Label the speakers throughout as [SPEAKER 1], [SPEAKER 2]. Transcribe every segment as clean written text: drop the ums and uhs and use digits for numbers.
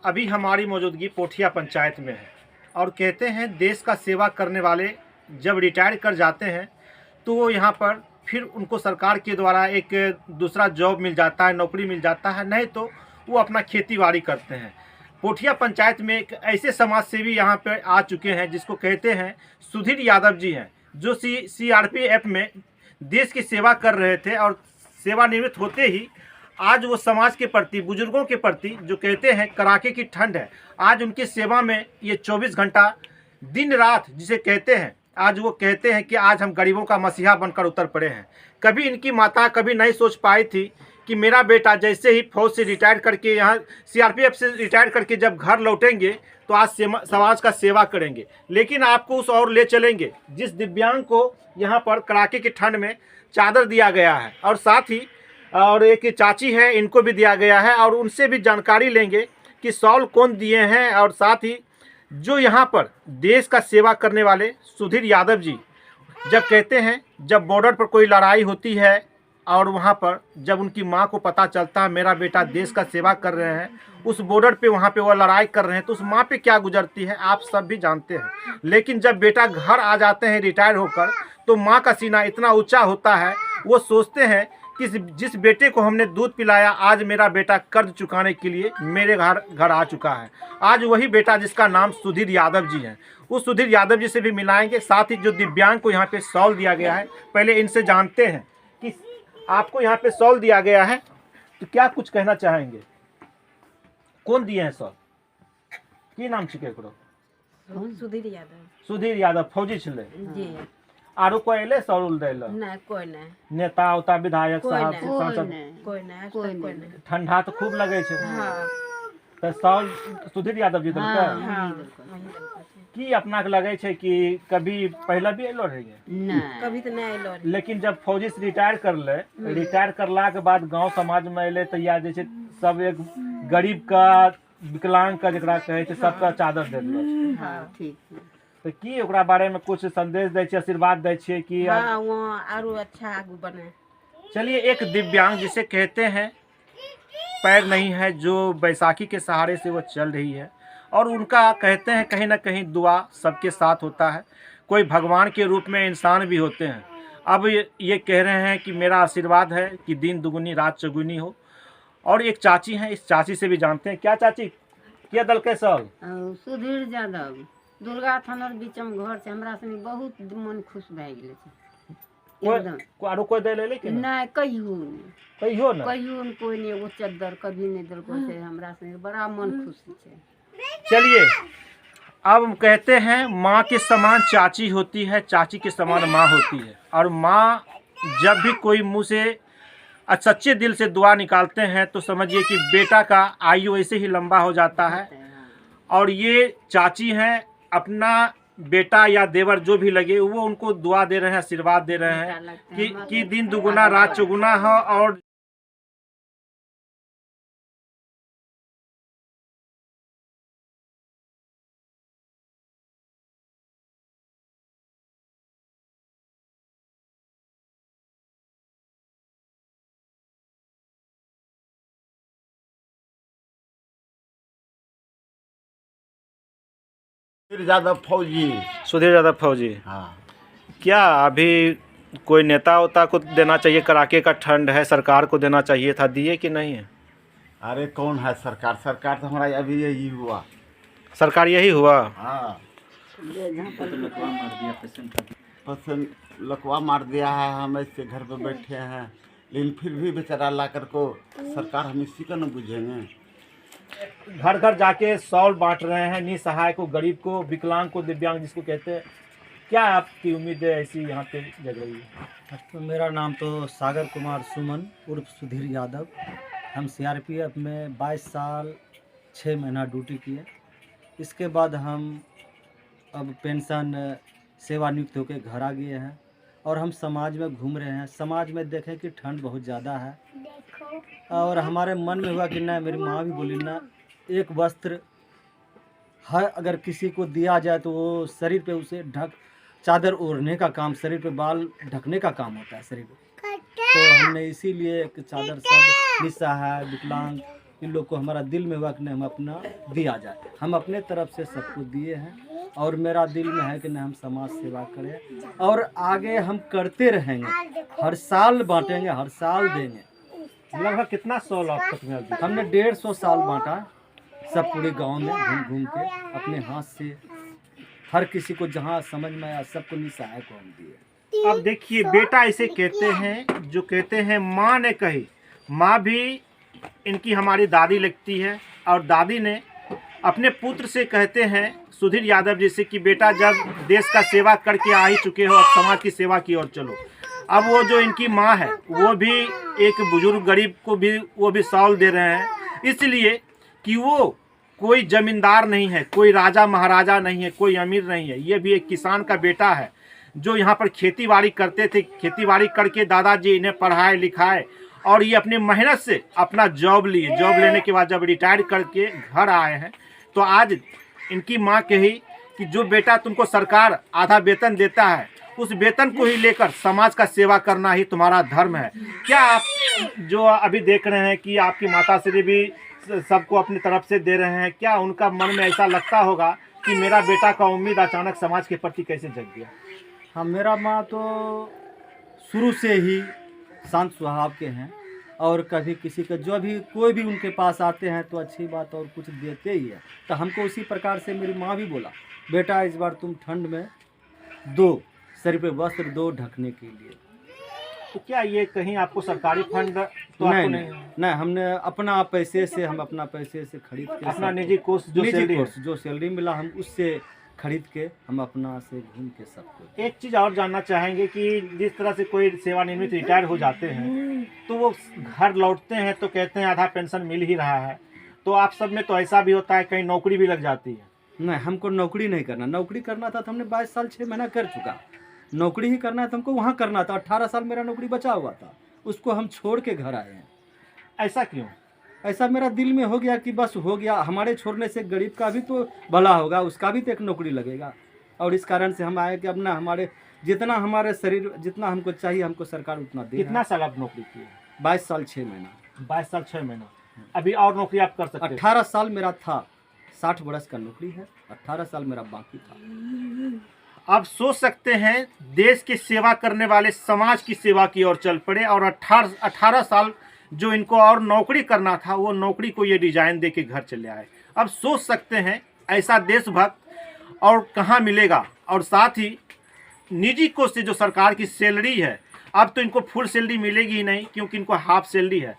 [SPEAKER 1] अभी हमारी मौजूदगी पोठिया पंचायत में है और कहते हैं देश का सेवा करने वाले जब रिटायर कर जाते हैं तो वो यहाँ पर फिर उनको सरकार के द्वारा एक दूसरा जॉब मिल जाता है, नौकरी मिल जाता है, नहीं तो वो अपना खेती बाड़ी करते हैं। पोठिया पंचायत में एक ऐसे समाज सेवी यहाँ पर आ चुके हैं जिसको कहते हैं सुधीर यादव जी हैं, जो CRPF में देश की सेवा कर रहे थे और सेवानिवृत्त होते ही आज वो समाज के प्रति, बुजुर्गों के प्रति, जो कहते हैं कड़ाके की ठंड है, आज उनकी सेवा में ये 24 घंटा दिन रात जिसे कहते हैं, आज वो कहते हैं कि आज हम गरीबों का मसीहा बनकर उतर पड़े हैं। कभी इनकी माता कभी नहीं सोच पाई थी कि मेरा बेटा जैसे ही फौज से रिटायर करके, यहाँ CRPF से रिटायर करके जब घर लौटेंगे तो आज समाज का सेवा करेंगे। लेकिन आपको उस और ले चलेंगे जिस दिव्यांग को यहाँ पर कड़ाके की ठंड में चादर दिया गया है और साथ ही और एक चाची है, इनको भी दिया गया है और उनसे भी जानकारी लेंगे कि शॉल कौन दिए हैं। और साथ ही जो यहाँ पर देश का सेवा करने वाले सुधीर यादव जी, जब कहते हैं जब बॉर्डर पर कोई लड़ाई होती है और वहाँ पर जब उनकी माँ को पता चलता है मेरा बेटा देश का सेवा कर रहे हैं, उस बॉर्डर पे वहाँ पे वो लड़ाई कर रहे हैं, तो उस माँ पे क्या गुजरती है आप सब भी जानते हैं। लेकिन जब बेटा घर आ जाते हैं रिटायर होकर, तो माँ का सीना इतना ऊंचा होता है, वो सोचते हैं कि जिस बेटे को हमने दूध पिलाया आज मेरा बेटा कर्ज चुकाने के लिए मेरे घर आ चुका है। आज वही बेटा जिसका नाम सुधीर यादव जी है, उस सुधीर यादव जी से भी मिलाएंगे। साथ ही जो दिव्यांग को यहाँ पे शॉल दिया गया है, पहले इनसे जानते हैं कि आपको यहाँ पे शॉल दिया गया है तो क्या कुछ कहना चाहेंगे। कौन दिए हैं शॉल, की नाम छिके करो?
[SPEAKER 2] सुधीर यादव।
[SPEAKER 1] सुधीर यादव फौजी छले
[SPEAKER 2] जी।
[SPEAKER 1] आरो कोई एले शॉल उल देला?
[SPEAKER 2] नहीं, कोई नहीं।
[SPEAKER 1] नेता उता विधायक साहब सांसद?
[SPEAKER 2] कोई नहीं।
[SPEAKER 1] ठंडा तो खूब लगे छे।
[SPEAKER 2] हाँ।
[SPEAKER 1] तो शॉल सुधीर यादव जी देलकै?
[SPEAKER 2] हाँ।
[SPEAKER 1] की अपना के लगे छे कि कभी पहले भी एलो रहे?
[SPEAKER 2] नहीं, कभी तो नहीं आइलो।
[SPEAKER 1] लेकिन जब फौजी से रिटायर कर ले, रिटायर करला के बाद गांव समाज में अले तो या जैसे सब एक गरीब का, विकलांग का जकरा कहे छे सबका चादर दे दिलो।
[SPEAKER 2] हाँ, ठीक।
[SPEAKER 1] तो की ओकरा बारे में कुछ संदेश दै छे, आशीर्वाद दै छे कि
[SPEAKER 2] हाँ, वो आरो अच्छा आगू बने।
[SPEAKER 1] चलिए, एक दिव्यांग जिसे कहते हैं पैर नहीं है, जो बैसाखी के सहारे से वो चल रही है और उनका कहते हैं कहीं ना कहीं दुआ सबके साथ होता है। कोई भगवान के रूप में इंसान भी होते हैं। अब ये कह रहे हैं कि मेरा आशीर्वाद है कि दिन दुगुनी रात चौगुनी हो। और एक चाची हैं, इस चाची से भी जानते हैं। क्या चाची, क्या दल के सब?
[SPEAKER 3] सुधीर यादव, दुर्गा थाना बीच में घर से हमरा से बहुत मन खुश भए गेल छै।
[SPEAKER 1] कोई आरो कोई दे ले कि
[SPEAKER 3] नहीं, कहियो
[SPEAKER 1] ना
[SPEAKER 3] कोई नहीं, वो चद्दर कभी नहीं दिलको से हमरा से बड़ा मन खुश छै।
[SPEAKER 1] चलिए, अब कहते हैं माँ के समान चाची होती है, चाची के समान माँ होती है। और माँ जब भी कोई मुँह से सच्चे दिल से दुआ निकालते हैं तो समझिए कि बेटा का आयु ऐसे ही लंबा हो जाता है। और ये चाची हैं, अपना बेटा या देवर जो भी लगे वो उनको दुआ दे रहे हैं, आशीर्वाद दे रहे हैं कि दिन दुगुना रात चौगुना हो। और
[SPEAKER 4] सुधीर यादव फौजी।
[SPEAKER 1] सुधीर यादव फौजी,
[SPEAKER 4] हाँ।
[SPEAKER 1] क्या अभी कोई नेता उता को देना चाहिए? कड़ाके का ठंड है, सरकार को देना चाहिए था, दिए कि नहीं है?
[SPEAKER 4] अरे कौन है सरकार? सरकार तो हमारा अभी यही हुआ।
[SPEAKER 1] सरकार यही हुआ।
[SPEAKER 4] हाँ, पेशेंट लकवा मार दिया है, हम ऐसे घर पे बैठे हैं, लेकिन फिर भी बेचारा ला कर को सरकार हम इसी का न बुझेंगे।
[SPEAKER 1] घर घर जाके शॉल बांट रहे हैं, निसहाय को, गरीब को, विकलांग को, दिव्यांग जिसको कहते हैं। क्या आपकी उम्मीद है ऐसी यहाँ पे जग रही है?
[SPEAKER 5] तो मेरा नाम तो सागर कुमार सुमन उर्फ सुधीर यादव। हम CRPF में 22 साल 6 महीना ड्यूटी किए। इसके बाद हम अब पेंशन सेवानिवृत्त होकर घर आ गए हैं और हम समाज में घूम रहे हैं। समाज में देखें कि ठंड बहुत ज़्यादा है और हमारे मन में हुआ कि ना, मेरी माँ भी बोली ना, एक वस्त्र हर अगर किसी को दिया जाए तो वो शरीर पे उसे चादर ओढ़ने का काम, शरीर पे बाल ढकने का काम होता है शरीर पे। तो हमने इसीलिए एक चादर सब निसहाय, विकलांग इन लोग को हमारा दिल में हुआ कि नहीं हम अपना दिया जाए। हम अपने तरफ से सबको दिए हैं और मेरा दिल में है कि नहीं हम समाज सेवा करें और आगे हम करते रहेंगे। हर साल बांटेंगे, हर साल देंगे।
[SPEAKER 1] लगभग कितना सॉल आप तक में?
[SPEAKER 5] हमने 150 साल बांटा सब पूरे गांव में घूम घूम के अपने हाथ से। हर किसी को जहां समझ में आया सबको निसहाय को हम दिए।
[SPEAKER 1] अब देखिए बेटा इसे कहते हैं, जो कहते हैं माँ ने कही। माँ भी इनकी हमारी दादी लगती है और दादी ने अपने पुत्र से कहते हैं सुधीर यादव जी से कि बेटा जब देश का सेवा करके आ ही चुके हो अब समाज की सेवा की ओर चलो। अब वो जो इनकी माँ है वो भी एक बुजुर्ग गरीब को भी वो भी सॉल दे रहे हैं, इसलिए कि वो कोई जमींदार नहीं है, कोई राजा महाराजा नहीं है, कोई अमीर नहीं है। ये भी एक किसान का बेटा है जो यहाँ पर खेती बाड़ी करते थे। खेती बाड़ी करके दादाजी इन्हें पढ़ाए लिखाए और ये अपनी मेहनत से अपना जॉब लिए। जॉब लेने के बाद जब रिटायर करके घर आए हैं तो आज इनकी माँ कही कि जो बेटा तुमको सरकार आधा वेतन देता है उस वेतन को ही लेकर समाज का सेवा करना ही तुम्हारा धर्म है। क्या आप जो अभी देख रहे हैं कि आपकी माता श्री भी सबको अपनी तरफ से दे रहे हैं, क्या उनका मन में ऐसा लगता होगा कि मेरा बेटा का उम्मीद अचानक समाज के प्रति कैसे जग गया?
[SPEAKER 5] हाँ, मेरा माँ तो शुरू से ही शांत स्वभाव के हैं और कभी किसी का जो भी कोई भी उनके पास आते हैं तो अच्छी बात और कुछ देते ही है। तो हमको उसी प्रकार से मेरी माँ भी बोला बेटा इस बार तुम ठंड में 2 सर पे वस्त्र 2 ढकने के लिए।
[SPEAKER 1] तो क्या ये कहीं आपको सरकारी फंड तो आपको
[SPEAKER 5] नहीं, हमने अपना पैसे से अपना पैसे से खरीद के
[SPEAKER 1] अपना निजी कोर्स
[SPEAKER 5] जो सैलरी मिला हम उससे खरीद के हम अपना से घूम के सबको।
[SPEAKER 1] एक चीज़ और जानना चाहेंगे कि जिस तरह से कोई सेवानिवृत्त रिटायर हो जाते हैं तो वो घर लौटते हैं तो कहते हैं आधा पेंशन मिल ही रहा है, तो आप सब में तो ऐसा भी होता है कहीं नौकरी भी लग जाती है?
[SPEAKER 5] नहीं, हमको नौकरी नहीं करना। नौकरी करना था तो हमने 22 साल 6 महीना कर चुका। नौकरी ही करना है तो हमको वहाँ करना था। 18 साल मेरा नौकरी बचा हुआ था, उसको हम छोड़ के घर आए हैं।
[SPEAKER 1] ऐसा क्यों?
[SPEAKER 5] ऐसा मेरा दिल में हो गया कि बस हो गया, हमारे छोड़ने से गरीब का भी तो भला होगा, उसका भी तो एक नौकरी लगेगा। और इस कारण से हम आए कि अब ना हमारे जितना हमारे शरीर जितना हमको चाहिए हमको सरकार उतना दे।
[SPEAKER 1] कितना साल आप नौकरी किए?
[SPEAKER 5] 22 साल 6 महीना।
[SPEAKER 1] 22 साल 6 महीना। अभी और नौकरी आप कर सकते हैं?
[SPEAKER 5] 18 साल मेरा था, 60 वर्ष का नौकरी है, 18 साल मेरा बाकी था।
[SPEAKER 1] आप सोच सकते हैं देश की सेवा करने वाले समाज की सेवा की ओर चल पड़े और 18 साल जो इनको और नौकरी करना था वो नौकरी को ये डिजाइन दे के घर चले आए। अब सोच सकते हैं ऐसा देशभक्त और कहाँ मिलेगा। और साथ ही निजी कोष से जो सरकार की सैलरी है अब तो इनको फुल सैलरी मिलेगी ही नहीं क्योंकि इनको हाफ सैलरी है।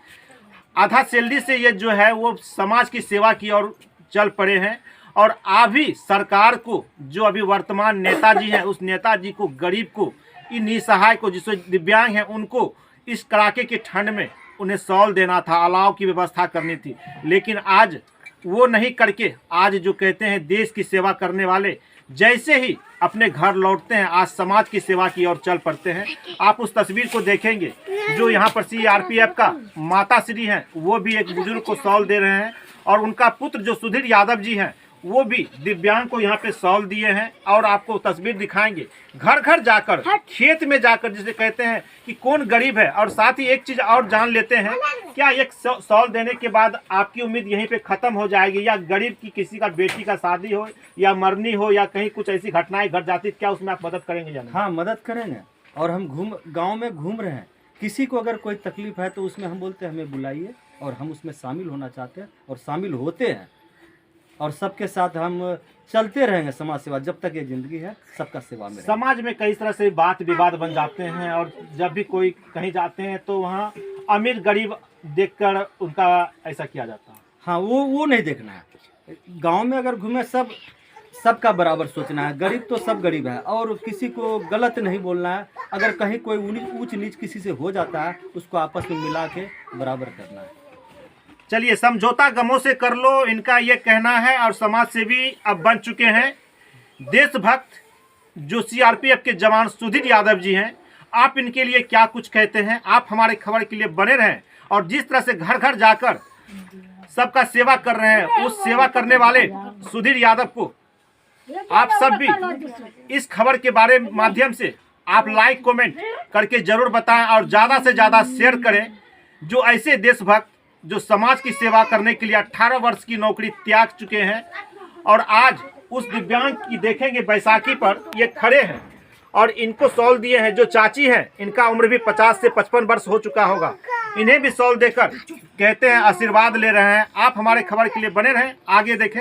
[SPEAKER 1] आधा सैलरी से ये जो है वो समाज की सेवा की ओर चल पड़े हैं। और अभी सरकार को जो अभी वर्तमान नेताजी हैं उस नेताजी को गरीब को इन निसहाय को जिससे दिव्यांग हैं उनको इस कड़ाके की ठंड में उन्हें शॉल देना था, अलाव की व्यवस्था करनी थी, लेकिन आज वो नहीं करके आज जो कहते हैं देश की सेवा करने वाले जैसे ही अपने घर लौटते हैं आज समाज की सेवा की ओर चल पड़ते हैं। आप उस तस्वीर को देखेंगे जो यहाँ पर CRPF का माता श्री हैं वो भी एक बुजुर्ग को शॉल दे रहे हैं और उनका पुत्र जो सुधीर यादव जी हैं वो भी दिव्यांग को यहाँ पे शॉल दिए हैं। और आपको तस्वीर दिखाएंगे घर घर जाकर, खेत में जाकर, जिसे कहते हैं कि कौन गरीब है। और साथ ही एक चीज़ और जान लेते हैं, क्या एक शॉल देने के बाद आपकी उम्मीद यहीं पे ख़त्म हो जाएगी या गरीब की किसी का बेटी का शादी हो या मरनी हो या कहीं कुछ ऐसी घटनाएं घट जाती क्या उसमें आप मदद करेंगे या नहीं?
[SPEAKER 5] हाँ, मदद करेंगे। और हम गाँव में घूम रहे हैं, किसी को अगर कोई तकलीफ है तो उसमें हम बोलते हैं हमें बुलाइए और हम उसमें शामिल होना चाहते हैं और शामिल होते हैं। और सबके साथ हम चलते रहेंगे समाज सेवा जब तक ये जिंदगी है, सबका सेवा में।
[SPEAKER 1] समाज में कई तरह से बात विवाद बन जाते हैं और जब भी कोई कहीं जाते हैं तो वहाँ अमीर गरीब देखकर उनका ऐसा किया जाता है।
[SPEAKER 5] हाँ, वो नहीं देखना है। गांव में अगर घूमे सबका बराबर सोचना है। गरीब तो सब गरीब है और किसी को गलत नहीं बोलना है। अगर कहीं कोई ऊंच नीच किसी से हो जाता है उसको आपस में मिला के बराबर करना है।
[SPEAKER 1] चलिए, समझौता गमों से कर लो, इनका ये कहना है। और समाज सेवी अब बन चुके हैं देशभक्त जो CRPF के जवान सुधीर यादव जी हैं। आप इनके लिए क्या कुछ कहते हैं? आप हमारे खबर के लिए बने रहें और जिस तरह से घर घर जाकर सबका सेवा कर रहे हैं उस सेवा करने वाले सुधीर यादव को आप सब भी इस खबर के बारे माध्यम से आप लाइक कमेंट करके जरूर बताएं और ज़्यादा से ज़्यादा शेयर करें जो ऐसे देशभक्त जो समाज की सेवा करने के लिए 18 वर्ष की नौकरी त्याग चुके हैं और आज उस दिव्यांग की देखेंगे बैसाखी पर ये खड़े हैं और इनको शॉल दिए हैं। जो चाची हैं इनका उम्र भी 50 से 55 वर्ष हो चुका होगा, इन्हें भी शॉल देकर कहते हैं आशीर्वाद ले रहे हैं। आप हमारे खबर के लिए बने रहें, आगे देखें।